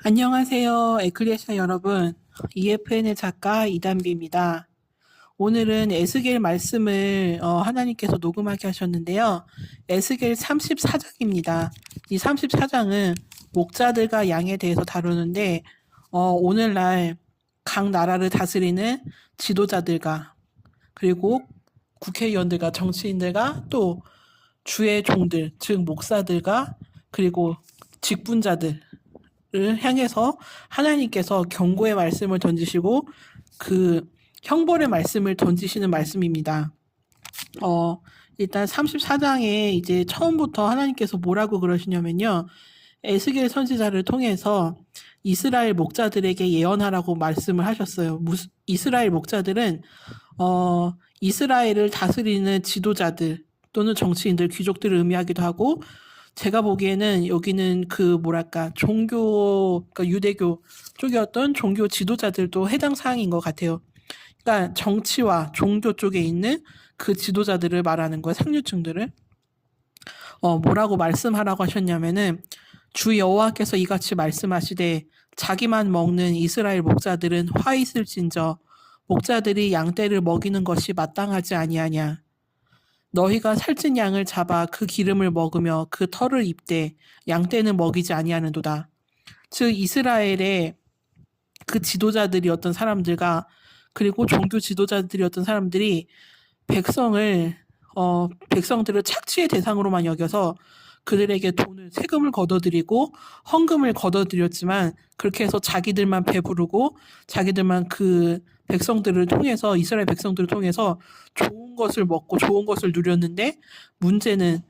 안녕하세요. 에클레시아 여러분. EFN의 작가 이단비입니다. 오늘은 에스겔 말씀을 하나님께서 녹음하게 하셨는데요. 에스겔 34장입니다. 이 34장은 목자들과 양에 대해서 다루는데 오늘날 각 나라를 다스리는 지도자들과 그리고 국회의원들과 정치인들과 또 주의 종들, 즉 목사들과 그리고 직분자들 를 향해서 하나님께서 경고의 말씀을 던지시고 그 형벌의 말씀을 던지시는 말씀입니다. 일단 34장에 이제 처음부터 하나님께서 뭐라고 그러시냐면요. 에스겔 선지자를 통해서 이스라엘 목자들에게 예언하라고 말씀을 하셨어요. 이스라엘 목자들은 이스라엘을 다스리는 지도자들 또는 정치인들, 귀족들을 의미하기도 하고 제가 보기에는 여기는 종교, 그러니까 유대교 쪽의 어떤 종교 지도자들도 해당 사항인 것 같아요. 그러니까 정치와 종교 쪽에 있는 그 지도자들을 말하는 거예요. 상류층들을. 뭐라고 말씀하라고 하셨냐면은 주 여호와께서 이같이 말씀하시되 자기만 먹는 이스라엘 목자들은 화 있을진저 목자들이 양떼를 먹이는 것이 마땅하지 아니하냐. 너희가 살찐 양을 잡아 그 기름을 먹으며 그 털을 입되 양떼는 먹이지 아니하는도다. 즉 이스라엘의 그 지도자들이었던 사람들과 그리고 종교 지도자들이었던 사람들이 백성들을 착취의 대상으로만 여겨서 그들에게 세금을 걷어들이고 헌금을 걷어들였지만 그렇게 해서 자기들만 배부르고 자기들만 그 백성들을 통해서 이스라엘 백성들을 통해서 좋은 것을 먹고 좋은 것을 누렸는데 문제는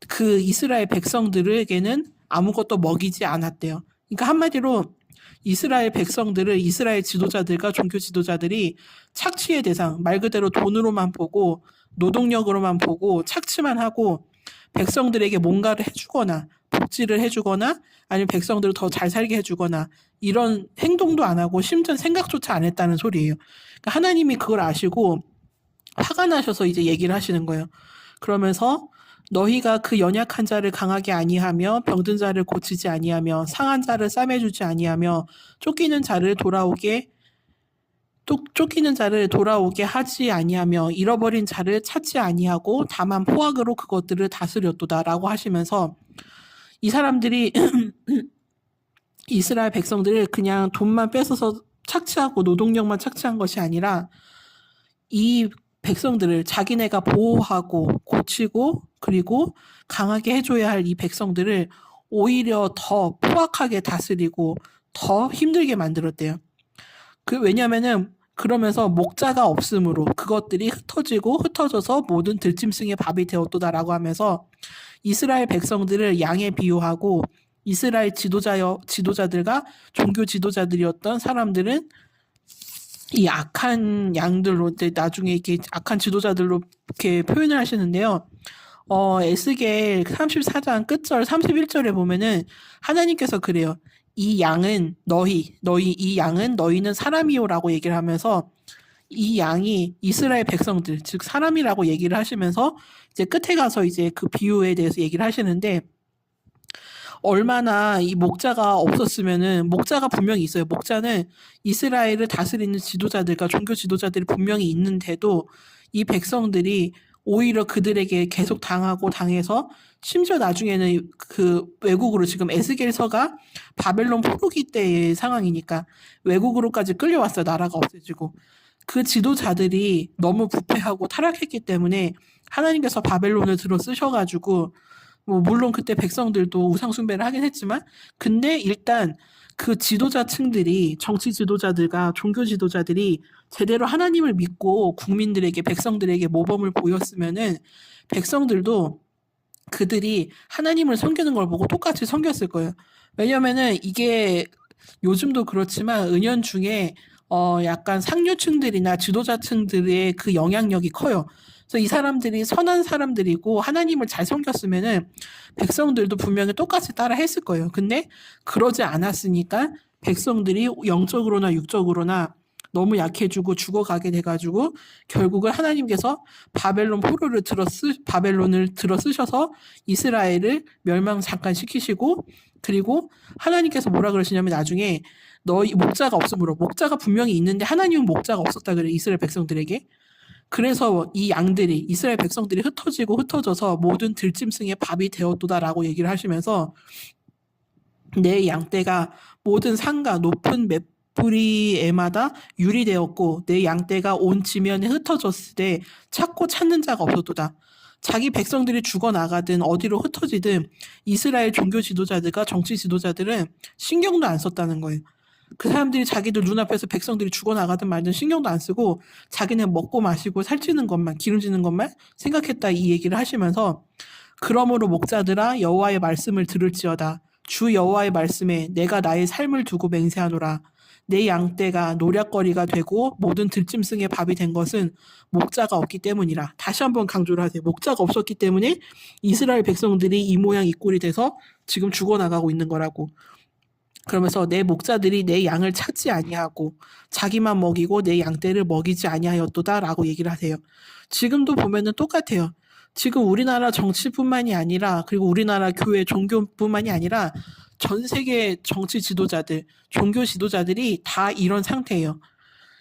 그 이스라엘 백성들에게는 아무것도 먹이지 않았대요. 그러니까 한마디로 이스라엘 백성들을 이스라엘 지도자들과 종교 지도자들이 착취의 대상, 말 그대로 돈으로만 보고 노동력으로만 보고 착취만 하고 백성들에게 뭔가를 해주거나 복지를 해주거나 아니면 백성들을 더 잘 살게 해주거나 이런 행동도 안 하고 심지어 생각조차 안 했다는 소리예요. 그러니까 하나님이 그걸 아시고 화가 나셔서 이제 얘기를 하시는 거예요. 그러면서 너희가 그 연약한 자를 강하게 아니하며 병든 자를 고치지 아니하며 상한 자를 싸매주지 아니하며 쫓기는 자를 돌아오게 하지 아니하며 잃어버린 자를 찾지 아니하고 다만 포악으로 그것들을 다스렸도다라고 하시면서 이 사람들이 이스라엘 백성들을 그냥 돈만 뺏어서 착취하고 노동력만 착취한 것이 아니라 이 백성들을 자기네가 보호하고 고치고 그리고 강하게 해줘야 할 이 백성들을 오히려 더 포악하게 다스리고 더 힘들게 만들었대요. 왜냐면은 그러면서 목자가 없으므로 그것들이 흩어져서 모든 들짐승의 밥이 되었도다라고 하면서 이스라엘 백성들을 양에 비유하고 이스라엘 지도자들과 종교 지도자들이었던 사람들은 이 악한 양들로 나중에 이렇게 악한 지도자들로 이렇게 표현을 하시는데요. 에스겔 34장 끝절 31절에 보면은 하나님께서 그래요. 이 양은 이 양은 너희는 사람이요라고 얘기를 하면서 이 양이 이스라엘 백성들, 즉 사람이라고 얘기를 하시면서 이제 끝에 가서 이제 그 비유에 대해서 얘기를 하시는데 얼마나 이 목자가 없었으면은 목자가 분명히 있어요. 목자는 이스라엘을 다스리는 지도자들과 종교 지도자들이 분명히 있는데도 이 백성들이 오히려 그들에게 계속 당해서 심지어 나중에는 그 외국으로 지금 에스겔서가 바벨론 포로기 때의 상황이니까 외국으로까지 끌려왔어요. 나라가 없어지고. 그 지도자들이 너무 부패하고 타락했기 때문에 하나님께서 바벨론을 들어 쓰셔가지고 물론 그때 백성들도 우상숭배를 하긴 했지만 근데 일단 그 지도자층들이 정치 지도자들과 종교 지도자들이 제대로 하나님을 믿고 국민들에게 백성들에게 모범을 보였으면은 백성들도 그들이 하나님을 섬기는 걸 보고 똑같이 섬겼을 거예요. 왜냐면은 이게 요즘도 그렇지만 은연중에 약간 상류층들이나 지도자층들의 그 영향력이 커요. 그래서 이 사람들이 선한 사람들이고 하나님을 잘 섬겼으면은 백성들도 분명히 똑같이 따라 했을 거예요. 근데 그러지 않았으니까 백성들이 영적으로나 육적으로나 너무 약해지고 죽어가게 돼가지고 결국은 하나님께서 바벨론을 들어 쓰셔서 이스라엘을 멸망 잠깐 시키시고, 그리고 하나님께서 뭐라 그러시냐면 나중에 너희 목자가 없으므로, 목자가 분명히 있는데 하나님은 목자가 없었다 그래, 이스라엘 백성들에게. 그래서 이 양들이, 이스라엘 백성들이 흩어지고 흩어져서 모든 들짐승의 밥이 되었도다라고 얘기를 하시면서, 내 양떼가 모든 산과 높은 맷뿌리에마다 유리되었고 내 양떼가 온 지면에 흩어졌을 때 찾고 찾는 자가 없었도다. 자기 백성들이 죽어나가든 어디로 흩어지든 이스라엘 종교 지도자들과 정치 지도자들은 신경도 안 썼다는 거예요. 그 사람들이 자기들 눈앞에서 백성들이 죽어나가든 말든 신경도 안 쓰고 자기네 먹고 마시고 살찌는 것만, 기름지는 것만 생각했다, 이 얘기를 하시면서, 그러므로 목자들아 여호와의 말씀을 들을지어다. 주 여호와의 말씀에 내가 나의 삶을 두고 맹세하노라. 내 양떼가 노략거리가 되고 모든 들짐승의 밥이 된 것은 목자가 없기 때문이라. 다시 한번 강조를 하세요. 목자가 없었기 때문에 이스라엘 백성들이 이 모양 이 꼴이 돼서 지금 죽어나가고 있는 거라고. 그러면서 내 목자들이 내 양을 찾지 아니하고 자기만 먹이고 내 양떼를 먹이지 아니하였도다라고 얘기를 하세요. 지금도 보면은 똑같아요. 지금 우리나라 정치뿐만이 아니라, 그리고 우리나라 교회 종교뿐만이 아니라 전 세계 정치 지도자들, 종교 지도자들이 다 이런 상태예요.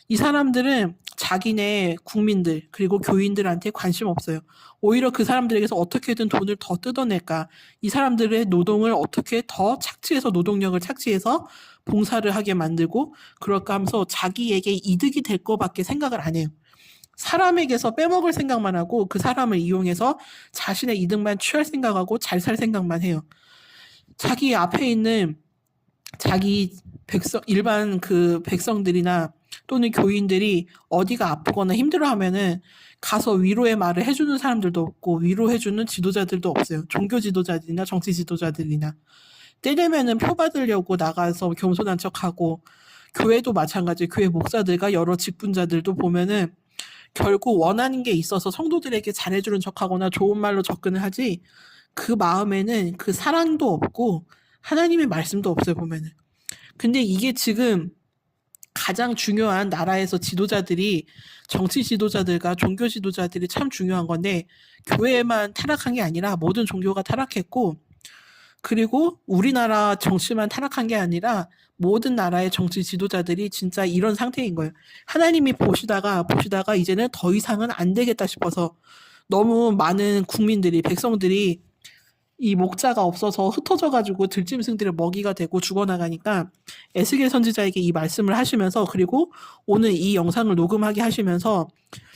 이 사람들은 자기네 국민들 그리고 교인들한테 관심 없어요. 오히려 그 사람들에게서 어떻게든 돈을 더 뜯어낼까, 이 사람들의 노동을 어떻게 더 착취해서, 노동력을 착취해서 봉사를 하게 만들고 그럴까 하면서 자기에게 이득이 될 거밖에 생각을 안 해요. 사람에게서 빼먹을 생각만 하고 그 사람을 이용해서 자신의 이득만 취할 생각하고 잘 살 생각만 해요. 자기 앞에 있는 자기 일반 그 백성들이나 또는 교인들이 어디가 아프거나 힘들어하면은 가서 위로의 말을 해주는 사람들도 없고 위로해주는 지도자들도 없어요. 종교 지도자들이나 정치 지도자들이나. 때되면은 표 받으려고 나가서 겸손한 척하고, 교회도 마찬가지, 교회 목사들과 여러 직분자들도 보면은 결국 원하는 게 있어서 성도들에게 잘해주는 척하거나 좋은 말로 접근을 하지, 그 마음에는 그 사랑도 없고 하나님의 말씀도 없어요, 보면은. 근데 이게 지금 가장 중요한 나라에서 지도자들이, 정치 지도자들과 종교 지도자들이 참 중요한 건데, 교회만 타락한 게 아니라 모든 종교가 타락했고, 그리고 우리나라 정치만 타락한 게 아니라 모든 나라의 정치 지도자들이 진짜 이런 상태인 거예요. 하나님이 보시다가 이제는 더 이상은 안 되겠다 싶어서, 너무 많은 국민들이, 백성들이 이 목자가 없어서 흩어져가지고 들짐승들의 먹이가 되고 죽어나가니까 에스겔 선지자에게 이 말씀을 하시면서, 그리고 오늘 이 영상을 녹음하게 하시면서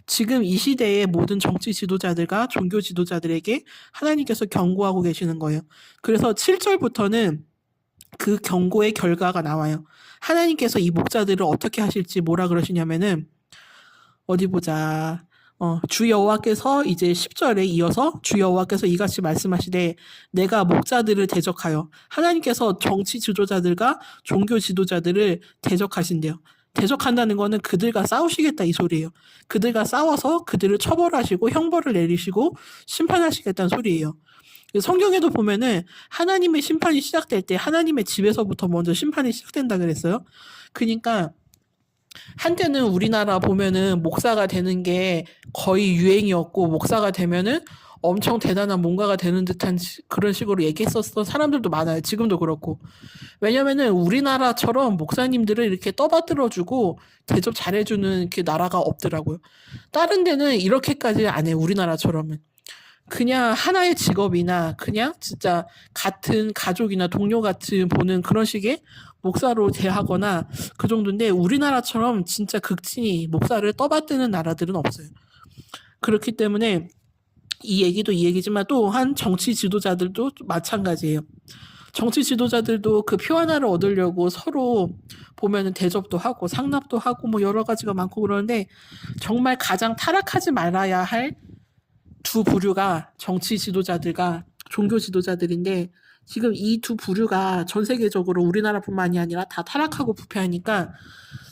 지금 이 시대의 모든 정치 지도자들과 종교 지도자들에게 하나님께서 경고하고 계시는 거예요. 그래서 7절부터는 그 경고의 결과가 나와요. 하나님께서 이 목자들을 어떻게 하실지 뭐라 그러시냐면은, 어디 보자. 주 여호와께서 이제 10절에 이어서 주 여호와께서 이같이 말씀하시되 내가 목자들을 대적하여, 하나님께서 정치 지도자들과 종교 지도자들을 대적하신대요. 대적한다는 거는 그들과 싸우시겠다 이 소리예요. 그들과 싸워서 그들을 처벌하시고 형벌을 내리시고 심판하시겠다는 소리예요. 성경에도 보면은 하나님의 심판이 시작될 때 하나님의 집에서부터 먼저 심판이 시작된다 그랬어요. 그러니까 한때는 우리나라 보면은 목사가 되는 게 거의 유행이었고, 목사가 되면은 엄청 대단한 뭔가가 되는 듯한 그런 식으로 얘기했었던 사람들도 많아요. 지금도 그렇고. 왜냐면은 우리나라처럼 목사님들을 이렇게 떠받들어주고 대접 잘해주는 그 나라가 없더라고요. 다른 데는 이렇게까지 안 해요. 우리나라처럼은. 그냥 하나의 직업이나 그냥 진짜 같은 가족이나 동료 같이 보는 그런 식의 목사로 대하거나 그 정도인데, 우리나라처럼 진짜 극진히 목사를 떠받드는 나라들은 없어요. 그렇기 때문에 이 얘기도 이 얘기지만 또한 정치 지도자들도 마찬가지예요. 정치 지도자들도 그 표 하나를 얻으려고 서로 보면은 대접도 하고 상납도 하고 뭐 여러 가지가 많고 그러는데, 정말 가장 타락하지 말아야 할 두 부류가 정치 지도자들과 종교 지도자들인데, 지금 이 두 부류가 전 세계적으로 우리나라뿐만이 아니라 다 타락하고 부패하니까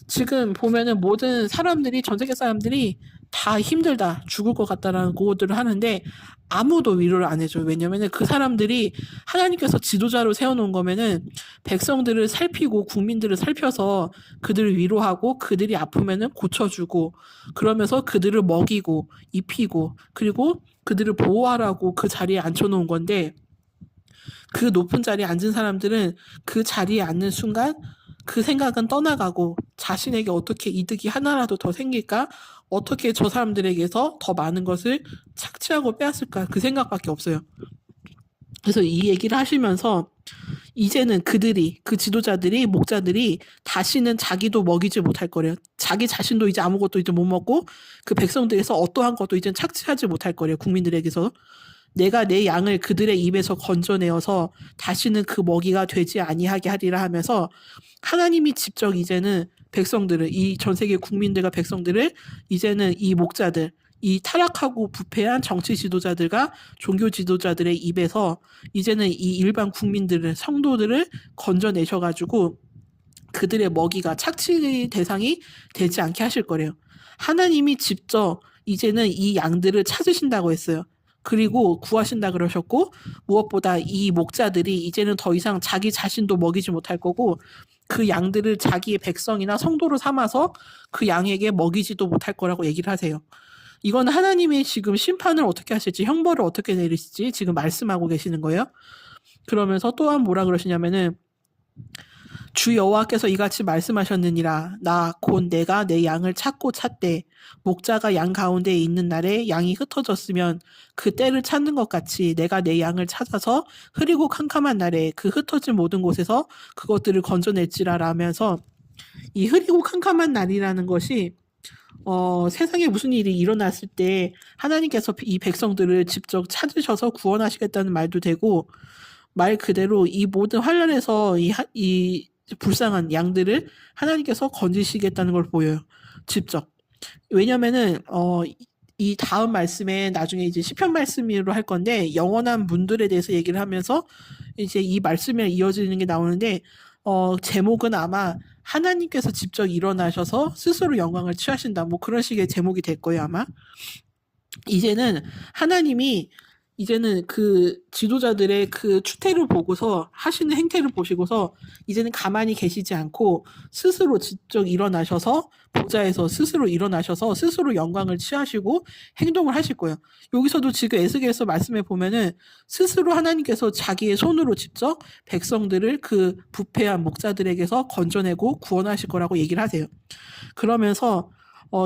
지금 보면은 모든 사람들이, 전 세계 사람들이 다 힘들다, 죽을 것 같다라는 고들을 하는데, 아무도 위로를 안 해줘요. 왜냐면은 그 사람들이 하나님께서 지도자로 세워놓은 거면은 백성들을 살피고 국민들을 살펴서 그들을 위로하고 그들이 아프면은 고쳐주고 그러면서 그들을 먹이고 입히고 그리고 그들을 보호하라고 그 자리에 앉혀놓은 건데 그 높은 자리에 앉은 사람들은 그 자리에 앉는 순간 그 생각은 떠나가고 자신에게 어떻게 이득이 하나라도 더 생길까? 어떻게 저 사람들에게서 더 많은 것을 착취하고 빼앗을까? 그 생각밖에 없어요. 그래서 이 얘기를 하시면서 이제는 그들이 그 지도자들이 목자들이 다시는 자기도 먹이지 못할 거래요. 자기 자신도 이제 아무것도 이제 못 먹고 그 백성들에서 어떠한 것도 이제 착취하지 못할 거래요. 국민들에게서. 내가 내 양을 그들의 입에서 건져내어서 다시는 그 먹이가 되지 아니하게 하리라 하면서 하나님이 직접 이제는 백성들을 이 전 세계 국민들과 백성들을 이제는 이 목자들 이 타락하고 부패한 정치 지도자들과 종교 지도자들의 입에서 이제는 이 일반 국민들을 성도들을 건져내셔가지고 그들의 먹이가 착취의 대상이 되지 않게 하실 거래요. 하나님이 직접 이제는 이 양들을 찾으신다고 했어요. 그리고 구하신다 그러셨고 무엇보다 이 목자들이 이제는 더 이상 자기 자신도 먹이지 못할 거고 그 양들을 자기의 백성이나 성도로 삼아서 그 양에게 먹이지도 못할 거라고 얘기를 하세요. 이건 하나님이 지금 심판을 어떻게 하실지 형벌을 어떻게 내리실지 지금 말씀하고 계시는 거예요. 그러면서 또한 뭐라 그러시냐면은 주 여호와께서 이같이 말씀하셨느니라. 나 곧 내가 내 양을 찾고 찾되 목자가 양 가운데에 있는 날에 양이 흩어졌으면 그 때를 찾는 것 같이 내가 내 양을 찾아서 흐리고 캄캄한 날에 그 흩어진 모든 곳에서 그것들을 건져낼지라 라면서 이 흐리고 캄캄한 날이라는 것이 세상에 무슨 일이 일어났을 때 하나님께서 이 백성들을 직접 찾으셔서 구원하시겠다는 말도 되고 말 그대로 이 모든 환란에서 이 불쌍한 양들을 하나님께서 건지시겠다는 걸 보여요. 직접. 왜냐면은 이 다음 말씀에 나중에 이제 시편 말씀으로 할 건데 영원한 문들에 대해서 얘기를 하면서 이제 이 말씀에 이어지는 게 나오는데 제목은 아마 하나님께서 직접 일어나셔서 스스로 영광을 취하신다. 뭐 그런 식의 제목이 될 거예요, 아마. 이제는 하나님이 이제는 그 지도자들의 그 추태를 보고서 하시는 행태를 보시고서 이제는 가만히 계시지 않고 스스로 직접 일어나셔서 보좌에서 스스로 일어나셔서 스스로 영광을 취하시고 행동을 하실 거예요. 여기서도 지금 에스겔서 말씀에 보면은 스스로 하나님께서 자기의 손으로 직접 백성들을 그 부패한 목자들에게서 건져내고 구원하실 거라고 얘기를 하세요. 그러면서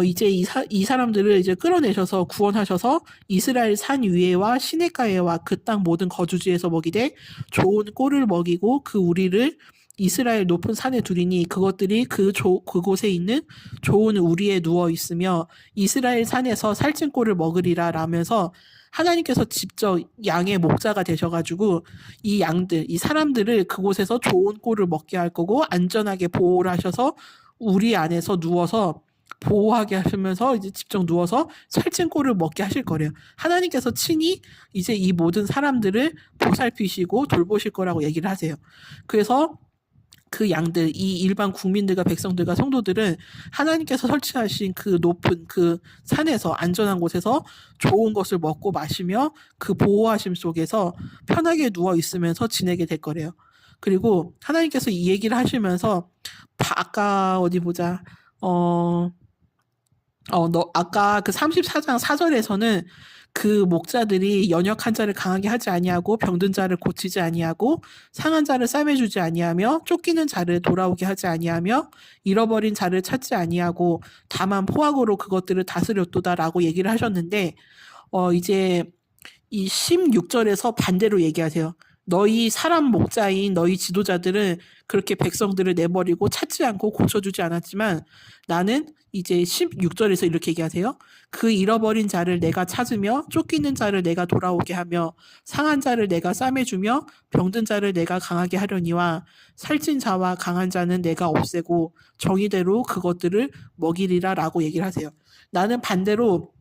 이제 이 사람들을 이제 끌어내셔서 구원하셔서 이스라엘 산 위에와 시냇가에와 그 땅 모든 거주지에서 먹이되 좋은 꼴을 먹이고 그 우리를 이스라엘 높은 산에 두리니 그것들이 그곳에 있는 좋은 우리에 누워 있으며 이스라엘 산에서 살찐 꼴을 먹으리라 라면서 하나님께서 직접 양의 목자가 되셔가지고 이 양들, 이 사람들을 그곳에서 좋은 꼴을 먹게 할 거고 안전하게 보호를 하셔서 우리 안에서 누워서 보호하게 하시면서 이제 직접 누워서 살찐 꼴을 먹게 하실 거래요. 하나님께서 친히 이제 이 모든 사람들을 보살피시고 돌보실 거라고 얘기를 하세요. 그래서 그 양들, 이 일반 국민들과 백성들과 성도들은 하나님께서 설치하신 그 높은 그 산에서 안전한 곳에서 좋은 것을 먹고 마시며 그 보호하심 속에서 편하게 누워 있으면서 지내게 될 거래요. 그리고 하나님께서 이 얘기를 하시면서 아까 어디 보자. 아까 그 34장 4절에서는 그 목자들이 연약한 자를 강하게 하지 아니하고 병든 자를 고치지 아니하고 상한 자를 싸매주지 아니하며 쫓기는 자를 돌아오게 하지 아니하며 잃어버린 자를 찾지 아니하고 다만 포악으로 그것들을 다스렸도다라고 얘기를 하셨는데 이제 이 16절에서 반대로 얘기하세요. 너희 사람 목자인 너희 지도자들은 그렇게 백성들을 내버리고 찾지 않고 고쳐주지 않았지만 나는 이제 16절에서 이렇게 얘기하세요. 그 잃어버린 자를 내가 찾으며 쫓기는 자를 내가 돌아오게 하며 상한 자를 내가 싸매주며 병든 자를 내가 강하게 하려니와 살찐 자와 강한 자는 내가 없애고 정의대로 그것들을 먹이리라 라고 얘기를 하세요. 나는 반대로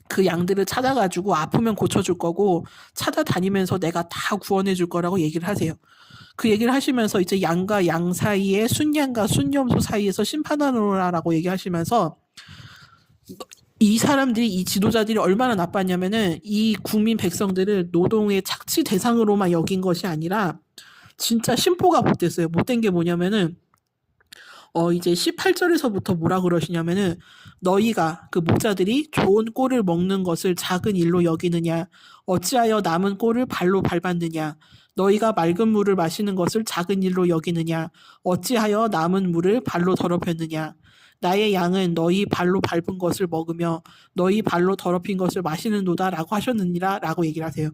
그 양들을 찾아가지고 아프면 고쳐줄 거고 찾아다니면서 내가 다 구원해줄 거라고 얘기를 하세요. 그 얘기를 하시면서 이제 양과 양 사이에 순양과 순염소 사이에서 심판하노라라고 얘기하시면서 이 사람들이 이 지도자들이 얼마나 나빴냐면은 이 국민 백성들을 노동의 착취 대상으로만 여긴 것이 아니라 진짜 심보가 못됐어요. 못된 게 뭐냐면은 이제 18절에서부터 뭐라 그러시냐면은 너희가 그 목자들이 좋은 꼴을 먹는 것을 작은 일로 여기느냐 어찌하여 남은 꼴을 발로 밟았느냐 너희가 맑은 물을 마시는 것을 작은 일로 여기느냐 어찌하여 남은 물을 발로 더럽혔느냐 나의 양은 너희 발로 밟은 것을 먹으며 너희 발로 더럽힌 것을 마시는도다 라고 하셨느니라 라고 얘기를 하세요.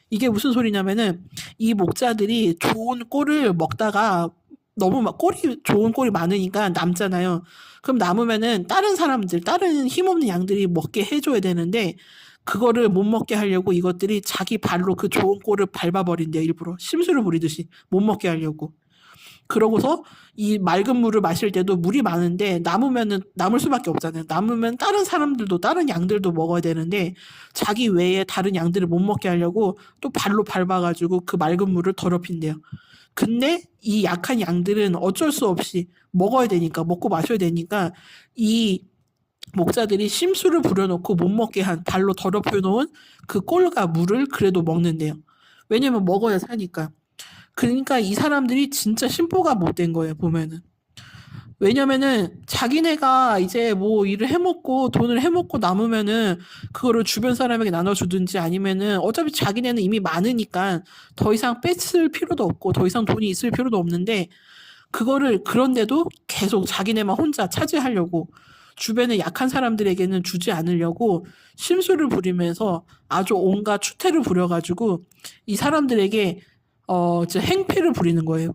이게 무슨 소리냐면은 이 목자들이 좋은 꼴을 먹다가 너무 막 좋은 꼴이 많으니까 남잖아요. 그럼 남으면은 다른 사람들, 다른 힘없는 양들이 먹게 해줘야 되는데 그거를 못 먹게 하려고 이것들이 자기 발로 그 좋은 꼴을 밟아버린대요. 일부러 심술을 부리듯이 못 먹게 하려고. 그러고서 이 맑은 물을 마실 때도 물이 많은데 남으면은 남을 수밖에 없잖아요. 남으면 다른 사람들도 다른 양들도 먹어야 되는데 자기 외에 다른 양들을 못 먹게 하려고 또 발로 밟아가지고 그 맑은 물을 더럽힌대요. 근데 이 약한 양들은 어쩔 수 없이 먹어야 되니까 먹고 마셔야 되니까 이 목자들이 심술을 부려놓고 못 먹게 한 발로 더럽혀 놓은 그 꼴과 물을 그래도 먹는데요. 왜냐면 먹어야 사니까. 그러니까 이 사람들이 진짜 심보가 못된 거예요, 보면은. 왜냐면은 자기네가 이제 뭐 일을 해먹고 돈을 해먹고 남으면은 그거를 주변 사람에게 나눠주든지 아니면은 어차피 자기네는 이미 많으니까 더 이상 뺏을 필요도 없고 더 이상 돈이 있을 필요도 없는데 그거를 그런데도 계속 자기네만 혼자 차지하려고 주변에 약한 사람들에게는 주지 않으려고 심술을 부리면서 아주 온갖 추태를 부려가지고 이 사람들에게 이제 행패를 부리는 거예요.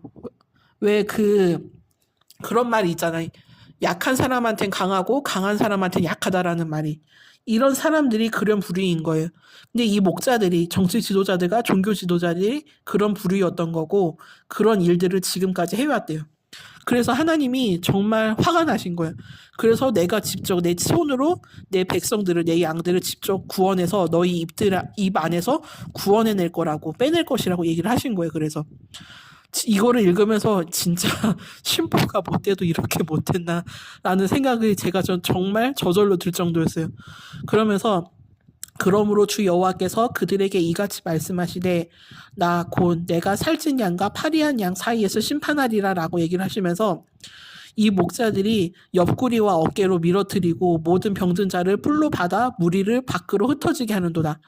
왜 그런 말이 있잖아요. 약한 사람한테는 강하고 강한 사람한테는 약하다라는 말이. 이런 사람들이 그런 부류인 거예요. 근데 이 목자들이 정치 지도자들과 종교 지도자들이 그런 부류였던 거고 그런 일들을 지금까지 해왔대요. 그래서 하나님이 정말 화가 나신 거예요. 그래서 내가 직접 내 손으로 내 백성들을 내 양들을 직접 구원해서 너희 입 안에서 구원해낼 거라고 빼낼 것이라고 얘기를 하신 거예요. 그래서 이거를 읽으면서 진짜 심보가 못돼도 이렇게 못했나라는 생각이 제가 정말 저절로 들 정도였어요. 그러면서 그러므로 주 여호와께서 그들에게 이같이 말씀하시되 나 곧 내가 살찐 양과 파리한 양 사이에서 심판하리라 라고 얘기를 하시면서 이 목자들이 옆구리와 어깨로 밀어뜨리고 모든 병든 자를 뿔로 받아 무리를 밖으로 흩어지게 하는도다.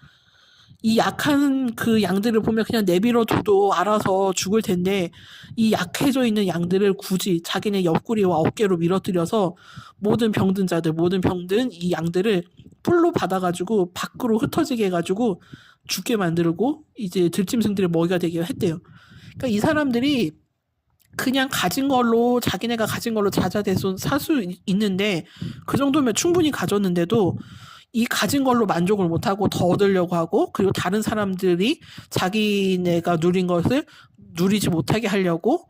이 약한 그 양들을 보면 그냥 내버려 둬도 알아서 죽을 텐데 이 약해져 있는 양들을 굳이 자기네 옆구리와 어깨로 밀어뜨려서 모든 병든 자들, 모든 병든 이 양들을 뿔로 받아가지고 밖으로 흩어지게 해가지고 죽게 만들고 이제 들짐승들의 먹이가 되게 했대요. 그러니까 이 사람들이 그냥 가진 걸로 자기네가 가진 걸로 자자대손 살 수 있는데 그 정도면 충분히 가졌는데도 이 가진 걸로 만족을 못하고 더 얻으려고 하고 그리고 다른 사람들이 자기네가 누린 것을 누리지 못하게 하려고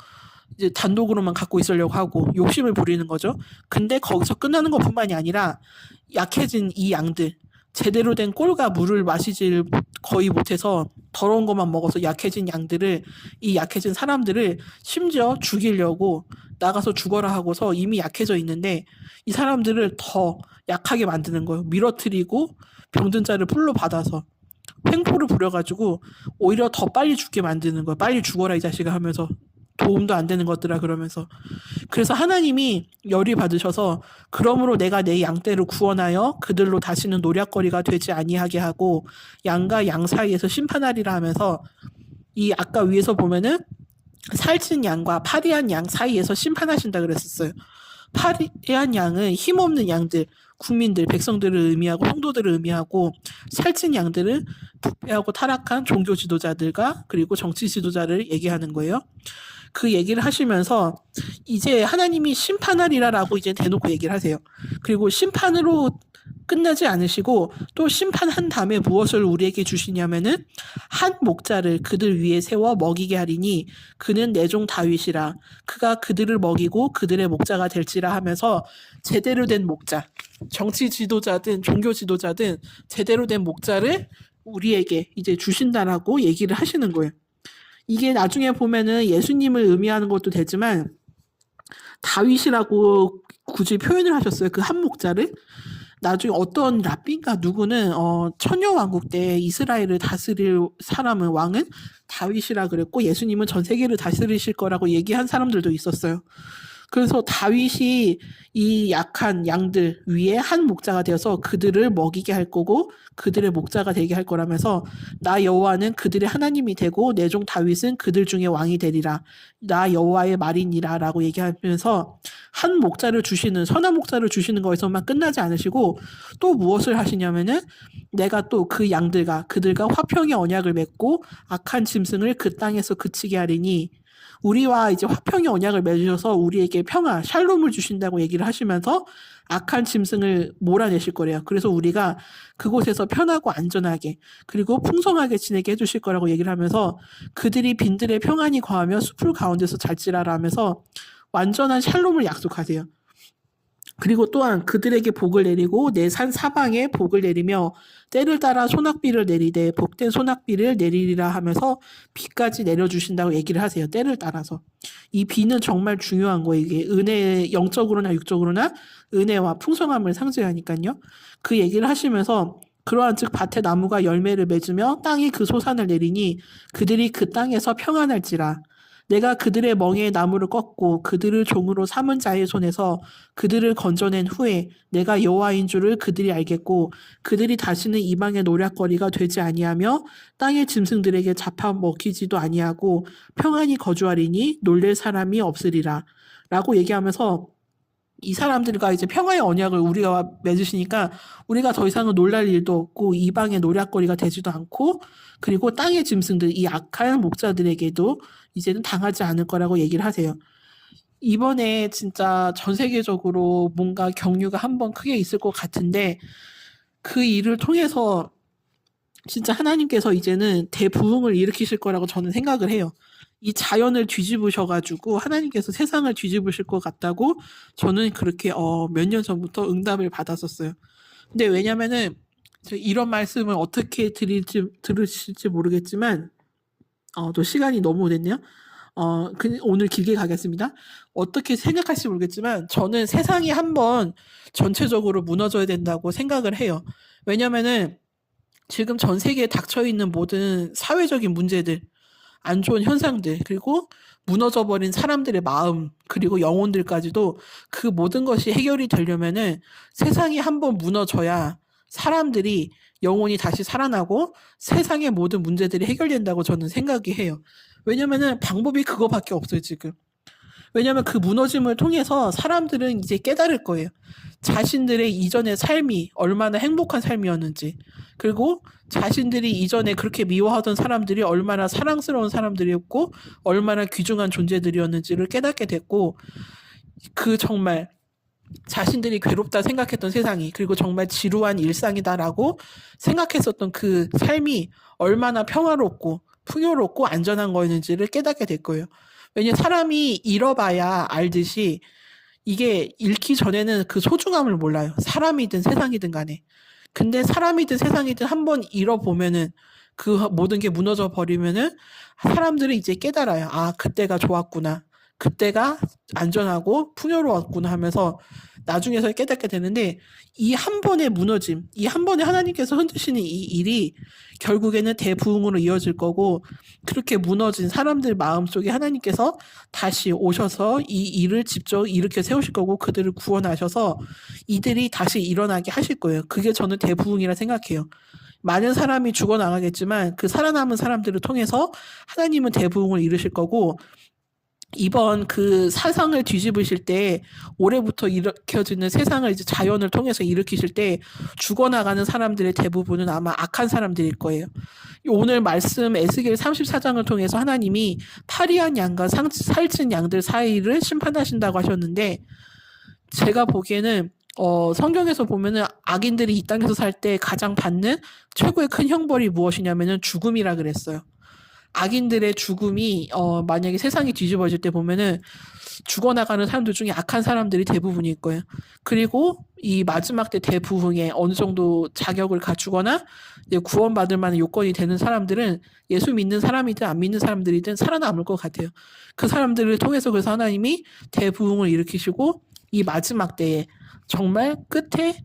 이제 단독으로만 갖고 있으려고 하고 욕심을 부리는 거죠. 근데 거기서 끝나는 것뿐만이 아니라 약해진 이 양들 제대로 된 꼴과 물을 마시질 거의 못해서 더러운 것만 먹어서 약해진 양들을 이 약해진 사람들을 심지어 죽이려고 나가서 죽어라 하고서 이미 약해져 있는데 이 사람들을 더 약하게 만드는 거예요. 밀어뜨리고 병든 자를 풀로 받아서 횡포를 부려가지고 오히려 더 빨리 죽게 만드는 거예요. 빨리 죽어라 이 자식아 하면서 도움도 안 되는 것들아 그러면서 그래서 하나님이 열이 받으셔서 그러므로 내가 내 양떼를 구원하여 그들로 다시는 노략거리가 되지 아니하게 하고 양과 양 사이에서 심판하리라 하면서 이 아까 위에서 보면은 살찐 양과 파리한 양 사이에서 심판하신다 그랬었어요. 파리한 양은 힘없는 양들, 국민들, 백성들을 의미하고 성도들을 의미하고 살찐 양들은 부패하고 타락한 종교 지도자들과 그리고 정치 지도자를 얘기하는 거예요. 그 얘기를 하시면서 이제 하나님이 심판하리라라고 이제 대놓고 얘기를 하세요. 그리고 심판으로 끝나지 않으시고 또 심판한 다음에 무엇을 우리에게 주시냐면은 한 목자를 그들 위에 세워 먹이게 하리니 그는 내 종 다윗이라 그가 그들을 먹이고 그들의 목자가 될지라 하면서 제대로 된 목자 정치 지도자든 종교 지도자든 제대로 된 목자를 우리에게 이제 주신다라고 얘기를 하시는 거예요. 이게 나중에 보면은 예수님을 의미하는 것도 되지만 다윗이라고 굳이 표현을 하셨어요. 그 한 목자를. 나중에 어떤 랍비인가 누구는 천녀 왕국 때 이스라엘을 다스릴 사람은 왕은 다윗이라 그랬고 예수님은 전 세계를 다스리실 거라고 얘기한 사람들도 있었어요. 그래서 다윗이 이 약한 양들 위에 한 목자가 되어서 그들을 먹이게 할 거고 그들의 목자가 되게 할 거라면서 나 여호와는 그들의 하나님이 되고 내 종 다윗은 그들 중에 왕이 되리라. 나 여호와의 말이니라 라고 얘기하면서 한 목자를 주시는 선한 목자를 주시는 거에서만 끝나지 않으시고 또 무엇을 하시냐면은 내가 또 그 양들과 그들과 화평의 언약을 맺고 악한 짐승을 그 땅에서 그치게 하리니 우리와 이제 화평의 언약을 맺으셔서 우리에게 평화, 샬롬을 주신다고 얘기를 하시면서 악한 짐승을 몰아내실 거래요. 그래서 우리가 그곳에서 편하고 안전하게 그리고 풍성하게 지내게 해주실 거라고 얘기를 하면서 그들이 빈들의 평안이 거하며 숲을 가운데서 잘지라라 하면서 완전한 샬롬을 약속하세요. 그리고 또한 그들에게 복을 내리고 내 산 사방에 복을 내리며 때를 따라 소낙비를 내리되 복된 소낙비를 내리리라 하면서 비까지 내려주신다고 얘기를 하세요. 때를 따라서. 이 비는 정말 중요한 거예요. 이게 은혜, 영적으로나 육적으로나 은혜와 풍성함을 상징하니까요. 그 얘기를 하시면서 그러한 즉 밭에 나무가 열매를 맺으며 땅이 그 소산을 내리니 그들이 그 땅에서 평안할지라. 내가 그들의 멍에 나무를 꺾고 그들을 종으로 삼은 자의 손에서 그들을 건져낸 후에 내가 여호와인 줄을 그들이 알겠고 그들이 다시는 이방의 노략거리가 되지 아니하며 땅의 짐승들에게 잡아먹히지도 아니하고 평안히 거주하리니 놀랄 사람이 없으리라 라고 얘기하면서 이 사람들과 이제 평화의 언약을 우리가 맺으시니까 우리가 더 이상은 놀랄 일도 없고 이방의 노략거리가 되지도 않고 그리고 땅의 짐승들 이 악한 목자들에게도 이제는 당하지 않을 거라고 얘기를 하세요. 이번에 진짜 전 세계적으로 뭔가 경유가 한번 크게 있을 것 같은데 그 일을 통해서 진짜 하나님께서 이제는 대부흥을 일으키실 거라고 저는 생각을 해요. 이 자연을 뒤집으셔가지고 하나님께서 세상을 뒤집으실 것 같다고 저는 그렇게 몇 년 전부터 응답을 받았었어요. 근데 왜냐면은 이런 말씀을 어떻게 들으실지 모르겠지만 또 시간이 너무 됐네요. 오늘 길게 가겠습니다. 어떻게 생각할지 모르겠지만 저는 세상이 한번 전체적으로 무너져야 된다고 생각을 해요. 왜냐면은 지금 전 세계에 닥쳐있는 모든 사회적인 문제들, 안 좋은 현상들, 그리고 무너져버린 사람들의 마음, 그리고 영혼들까지도 그 모든 것이 해결이 되려면은 세상이 한번 무너져야 사람들이 영혼이 다시 살아나고 세상의 모든 문제들이 해결된다고 저는 생각이 해요. 왜냐면은 방법이 그거밖에 없어요, 지금. 왜냐면 그 무너짐을 통해서 사람들은 이제 깨달을 거예요. 자신들의 이전의 삶이 얼마나 행복한 삶이었는지, 그리고 자신들이 이전에 그렇게 미워하던 사람들이 얼마나 사랑스러운 사람들이었고, 얼마나 귀중한 존재들이었는지를 깨닫게 됐고, 그 정말 자신들이 괴롭다 생각했던 세상이 그리고 정말 지루한 일상이다라고 생각했었던 그 삶이 얼마나 평화롭고 풍요롭고 안전한 거였는지를 깨닫게 될 거예요. 왜냐면 사람이 잃어봐야 알듯이 이게 잃기 전에는 그 소중함을 몰라요. 사람이든 세상이든 간에. 근데 사람이든 세상이든 한번 잃어보면은 그 모든 게 무너져 버리면은 사람들은 이제 깨달아요. 아, 그때가 좋았구나. 그때가 안전하고 풍요로웠구나 하면서 나중에서 깨닫게 되는데 이 한 번의 무너짐, 이 한 번에 하나님께서 흔드시는 이 일이 결국에는 대부흥으로 이어질 거고 그렇게 무너진 사람들 마음속에 하나님께서 다시 오셔서 이 일을 직접 일으켜 세우실 거고 그들을 구원하셔서 이들이 다시 일어나게 하실 거예요. 그게 저는 대부흥이라 생각해요. 많은 사람이 죽어나가겠지만 그 살아남은 사람들을 통해서 하나님은 대부흥을 이루실 거고 이번 그 사상을 뒤집으실 때 올해부터 일으켜지는 세상을 이제 자연을 통해서 일으키실 때 죽어나가는 사람들의 대부분은 아마 악한 사람들일 거예요. 오늘 말씀 에스겔 34장을 통해서 하나님이 파리한 양과 살찐 양들 사이를 심판하신다고 하셨는데 제가 보기에는 성경에서 보면은 악인들이 이 땅에서 살 때 가장 받는 최고의 큰 형벌이 무엇이냐면은 죽음이라 그랬어요. 악인들의 죽음이 만약에 세상이 뒤집어질 때 보면은 죽어나가는 사람들 중에 악한 사람들이 대부분일 거예요. 그리고 이 마지막 때 대부흥에 어느 정도 자격을 갖추거나 이제 구원받을 만한 요건이 되는 사람들은 예수 믿는 사람이든 안 믿는 사람들이든 살아남을 것 같아요. 그 사람들을 통해서 그래서 하나님이 대부흥을 일으키시고 이 마지막 때에 정말 끝에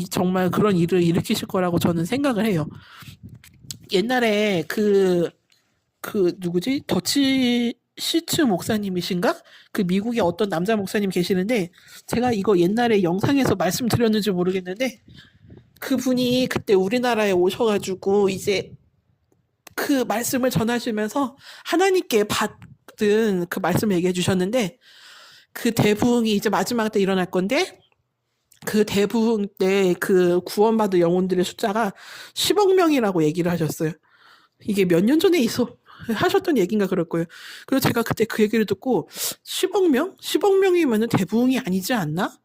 정말 그런 일을 일으키실 거라고 저는 생각을 해요. 옛날에 누구지? 더치 시츠 목사님이신가? 그 미국에 어떤 남자 목사님 계시는데, 제가 이거 옛날에 영상에서 말씀드렸는지 모르겠는데, 그분이 그때 우리나라에 오셔가지고 이제 그 말씀을 전하시면서 하나님께 받은 그 말씀을 얘기해 주셨는데, 그 대부흥이 이제 마지막 때 일어날 건데, 그 대부흥 때 그 구원받은 영혼들의 숫자가 10억 명이라고 얘기를 하셨어요. 이게 몇 년 전에 하셨던 얘기인가 그럴 거예요. 그래서 제가 그때 그 얘기를 듣고 10억 명? 10억 명이면 대부흥이 아니지 않나?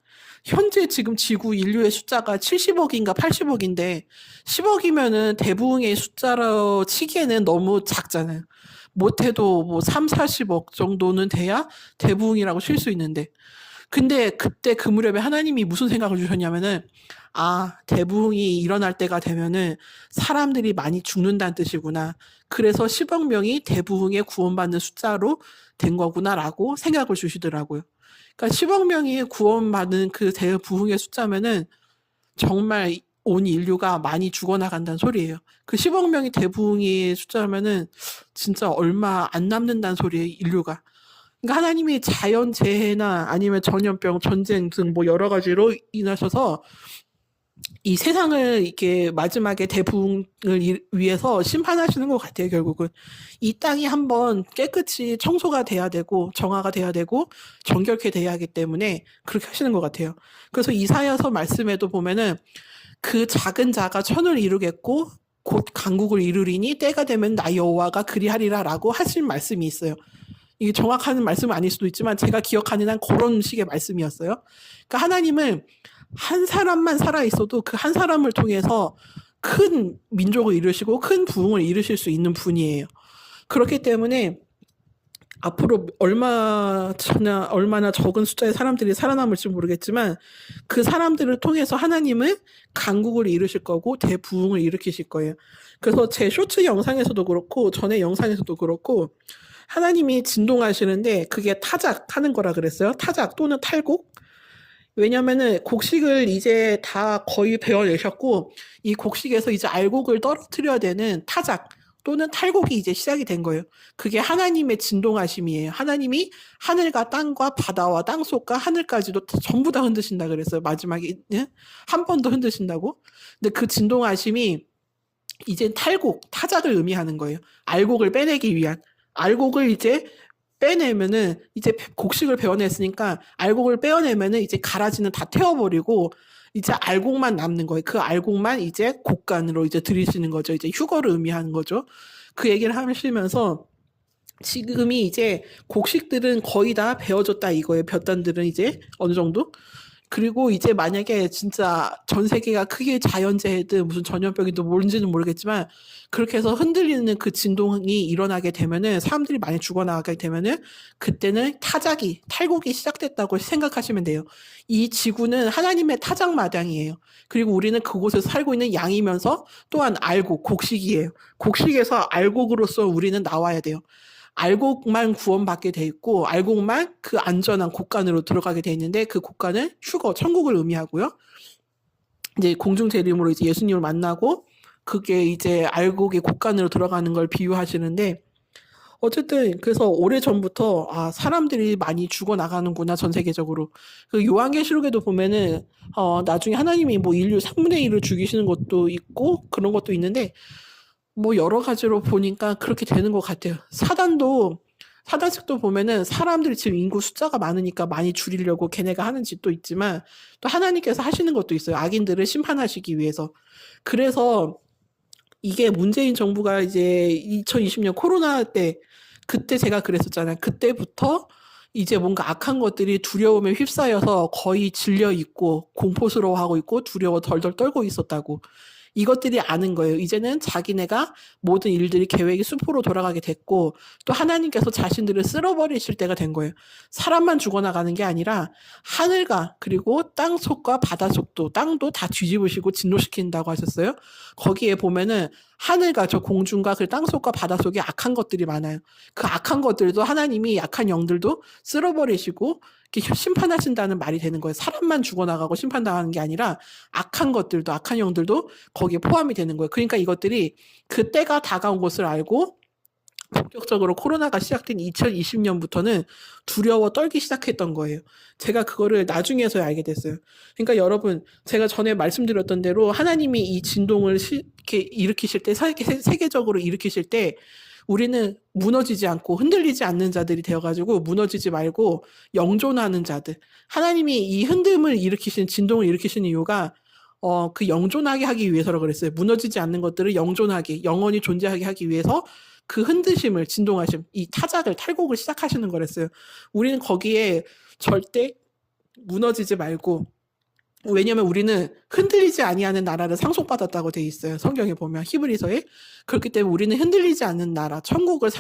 현재 지금 지구 인류의 숫자가 70억인가 80억인데 10억이면은 대부흥의 숫자로 치기에는 너무 작잖아요. 못해도 뭐 3, 40억 정도는 돼야 대부흥이라고 칠 수 있는데. 근데 그때 그 무렵에 하나님이 무슨 생각을 주셨냐면은, 대부흥이 일어날 때가 되면은 사람들이 많이 죽는다는 뜻이구나. 그래서 10억 명이 대부흥에 구원받는 숫자로 된 거구나라고 생각을 주시더라고요. 그러니까 10억 명이 구원받는 그 대부흥의 숫자면은 정말 온 인류가 많이 죽어나간다는 소리예요. 그 10억 명이 대부흥의 숫자면은 진짜 얼마 안 남는다는 소리예요, 인류가. 그러니까 하나님이 자연재해나 아니면 전염병, 전쟁 등 뭐 여러 가지로 인하셔서 이 세상을 이렇게 마지막에 대부흥을 위해서 심판하시는 것 같아요, 결국은. 이 땅이 한번 깨끗이 청소가 돼야 되고, 정화가 돼야 되고, 정결케 돼야 하기 때문에 그렇게 하시는 것 같아요. 그래서 이사야서 말씀에도 보면은 그 작은 자가 천을 이루겠고, 곧 강국을 이루리니 때가 되면 나 여호와가 그리하리라 라고 하신 말씀이 있어요. 이게 정확한 말씀은 아닐 수도 있지만 제가 기억하는 한 그런 식의 말씀이었어요. 그러니까 하나님은 한 사람만 살아있어도 그 한 사람을 통해서 큰 민족을 이루시고 큰 부흥을 이루실 수 있는 분이에요. 그렇기 때문에 앞으로 얼마나 적은 숫자의 사람들이 살아남을지 모르겠지만 그 사람들을 통해서 하나님은 강국을 이루실 거고 대부흥을 일으키실 거예요. 그래서 제 쇼츠 영상에서도 그렇고 전에 영상에서도 그렇고 하나님이 진동하시는데 그게 타작하는 거라 그랬어요. 타작 또는 탈곡. 왜냐면은 곡식을 이제 다 거의 베어내셨고 이 곡식에서 이제 알곡을 떨어뜨려야 되는 타작 또는 탈곡이 이제 시작이 된 거예요. 그게 하나님의 진동하심이에요. 하나님이 하늘과 땅과 바다와 땅속과 하늘까지도 전부 다 흔드신다 그랬어요. 마지막에 한 번 더 흔드신다고. 근데 그 진동하심이 이제 탈곡, 타작을 의미하는 거예요. 알곡을 빼내기 위한. 알곡을 이제 빼내면은 이제 곡식을 베어냈으니까 알곡을 빼어내면은 이제 가라지는 다 태워버리고 이제 알곡만 남는 거예요. 그 알곡만 이제 곡간으로 이제 들이시는 거죠. 이제 휴거를 의미하는 거죠. 그 얘기를 하시면서 지금이 이제 곡식들은 거의 다 베어졌다 이거예요. 볕단들은 이제 어느 정도. 그리고 이제 만약에 진짜 전 세계가 크게 자연재해든 무슨 전염병이든 뭔지는 모르겠지만 그렇게 해서 흔들리는 그 진동이 일어나게 되면은 사람들이 많이 죽어나가게 되면은 그때는 탈곡이 시작됐다고 생각하시면 돼요. 이 지구는 하나님의 타작 마당이에요. 그리고 우리는 그곳에서 살고 있는 양이면서 또한 곡식이에요. 곡식에서 알곡으로서 우리는 나와야 돼요. 알곡만 구원받게 돼 있고 알곡만 그 안전한 곳간으로 들어가게 돼 있는데 그 곳간은 천국을 의미하고요. 이제 공중재림으로 이제 예수님을 만나고 그게 이제 알곡의 곳간으로 들어가는 걸 비유하시는데 어쨌든 그래서 오래전부터 사람들이 많이 죽어나가는구나 전 세계적으로. 그 요한계시록에도 보면은 나중에 하나님이 뭐 인류 3분의 1을 죽이시는 것도 있고 그런 것도 있는데 뭐 여러 가지로 보니까 그렇게 되는 것 같아요. 사단식도 보면은 사람들이 지금 인구 숫자가 많으니까 많이 줄이려고 걔네가 하는 짓도 있지만 또 하나님께서 하시는 것도 있어요. 악인들을 심판하시기 위해서. 그래서 이게 문재인 정부가 이제 2020년 코로나 때 그때 제가 그랬었잖아요. 그때부터 이제 뭔가 악한 것들이 두려움에 휩싸여서 거의 질려 있고 공포스러워하고 있고 두려워 덜덜 떨고 있었다고. 이것들이 아는 거예요. 이제는 자기네가 모든 일들이 계획이 수포로 돌아가게 됐고 또 하나님께서 자신들을 쓸어버리실 때가 된 거예요. 사람만 죽어나가는 게 아니라 하늘과 그리고 땅속과 바다속도 땅도 다 뒤집으시고 진노시킨다고 하셨어요. 거기에 보면은 하늘과 저 공중과 그 땅속과 바다속에 악한 것들이 많아요. 그 악한 것들도 하나님이 약한 영들도 쓸어버리시고 이렇게 심판하신다는 말이 되는 거예요. 사람만 죽어나가고 심판당하는 게 아니라 악한 것들도, 악한 영들도 거기에 포함이 되는 거예요. 그러니까 이것들이 그 때가 다가온 것을 알고 본격적으로 코로나가 시작된 2020년부터는 두려워 떨기 시작했던 거예요. 제가 그거를 나중에서야 알게 됐어요. 그러니까 여러분, 제가 전에 말씀드렸던 대로 하나님이 이 진동을 이렇게 일으키실 때, 세계적으로 일으키실 때, 우리는 무너지지 않고 흔들리지 않는 자들이 되어가지고 무너지지 말고 영존하는 자들. 하나님이 이 흔듦을 일으키신, 진동을 일으키신 이유가 그 영존하게 하기 위해서라고 그랬어요. 무너지지 않는 것들을 영존하게, 영원히 존재하게 하기 위해서 그 흔드심을, 진동하심, 이 타작을, 탈곡을 시작하시는 거랬어요. 우리는 거기에 절대 무너지지 말고, 왜냐면 우리는 흔들리지 아니하는 나라를 상속받았다고 돼 있어요. 성경에 보면 히브리서에. 그렇기 때문에 우리는 흔들리지 않는 나라, 천국을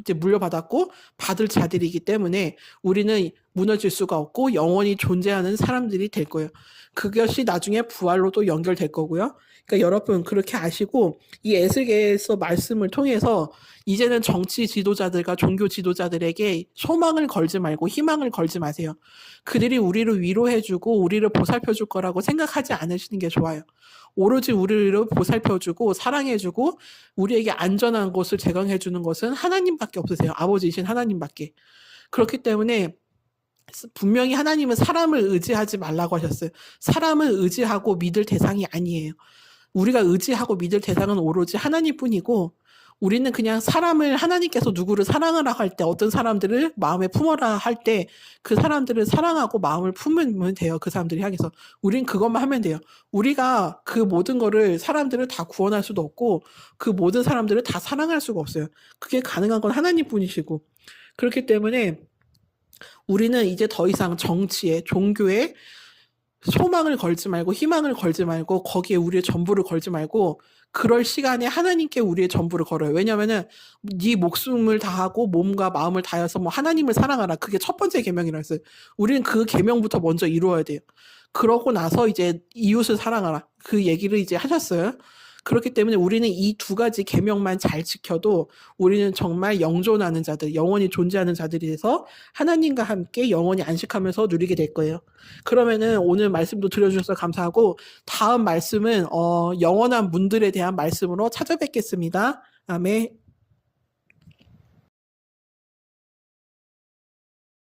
이제 물려받았고 받을 자들이기 때문에 우리는 무너질 수가 없고 영원히 존재하는 사람들이 될 거예요. 그것이 나중에 부활로 또 연결될 거고요. 그러니까 여러분 그렇게 아시고 이 에스겔서 말씀을 통해서 이제는 정치 지도자들과 종교 지도자들에게 소망을 걸지 말고 희망을 걸지 마세요. 그들이 우리를 위로해주고 우리를 보살펴줄 거라고 생각하지 않으시는 게 좋아요. 오로지 우리를 보살펴주고 사랑해주고 우리에게 안전한 곳을 제공해주는 것은 하나님밖에 없으세요. 아버지이신 하나님밖에. 그렇기 때문에 분명히 하나님은 사람을 의지하지 말라고 하셨어요. 사람을 의지하고 믿을 대상이 아니에요. 우리가 의지하고 믿을 대상은 오로지 하나님뿐이고 우리는 그냥 사람을 하나님께서 누구를 사랑하라 할 때 어떤 사람들을 마음에 품어라 할 때 그 사람들을 사랑하고 마음을 품으면 돼요. 그 사람들이 향해서. 우린 그것만 하면 돼요. 우리가 그 모든 거를 사람들을 다 구원할 수도 없고 그 모든 사람들을 다 사랑할 수가 없어요. 그게 가능한 건 하나님뿐이시고. 그렇기 때문에 우리는 이제 더 이상 정치에, 종교에 소망을 걸지 말고 희망을 걸지 말고 거기에 우리의 전부를 걸지 말고 그럴 시간에 하나님께 우리의 전부를 걸어요. 왜냐면은 네 목숨을 다하고 몸과 마음을 다해서 뭐 하나님을 사랑하라. 그게 첫 번째 계명이라 했어요. 우리는 그 계명부터 먼저 이루어야 돼요. 그러고 나서 이제 이웃을 사랑하라. 그 얘기를 이제 하셨어요. 그렇기 때문에 우리는 이 두 가지 계명만 잘 지켜도 우리는 정말 영존하는 자들, 영원히 존재하는 자들이 돼서 하나님과 함께 영원히 안식하면서 누리게 될 거예요. 그러면은 오늘 말씀도 들려주셔서 감사하고 다음 말씀은 영원한 문들에 대한 말씀으로 찾아뵙겠습니다. 아멘.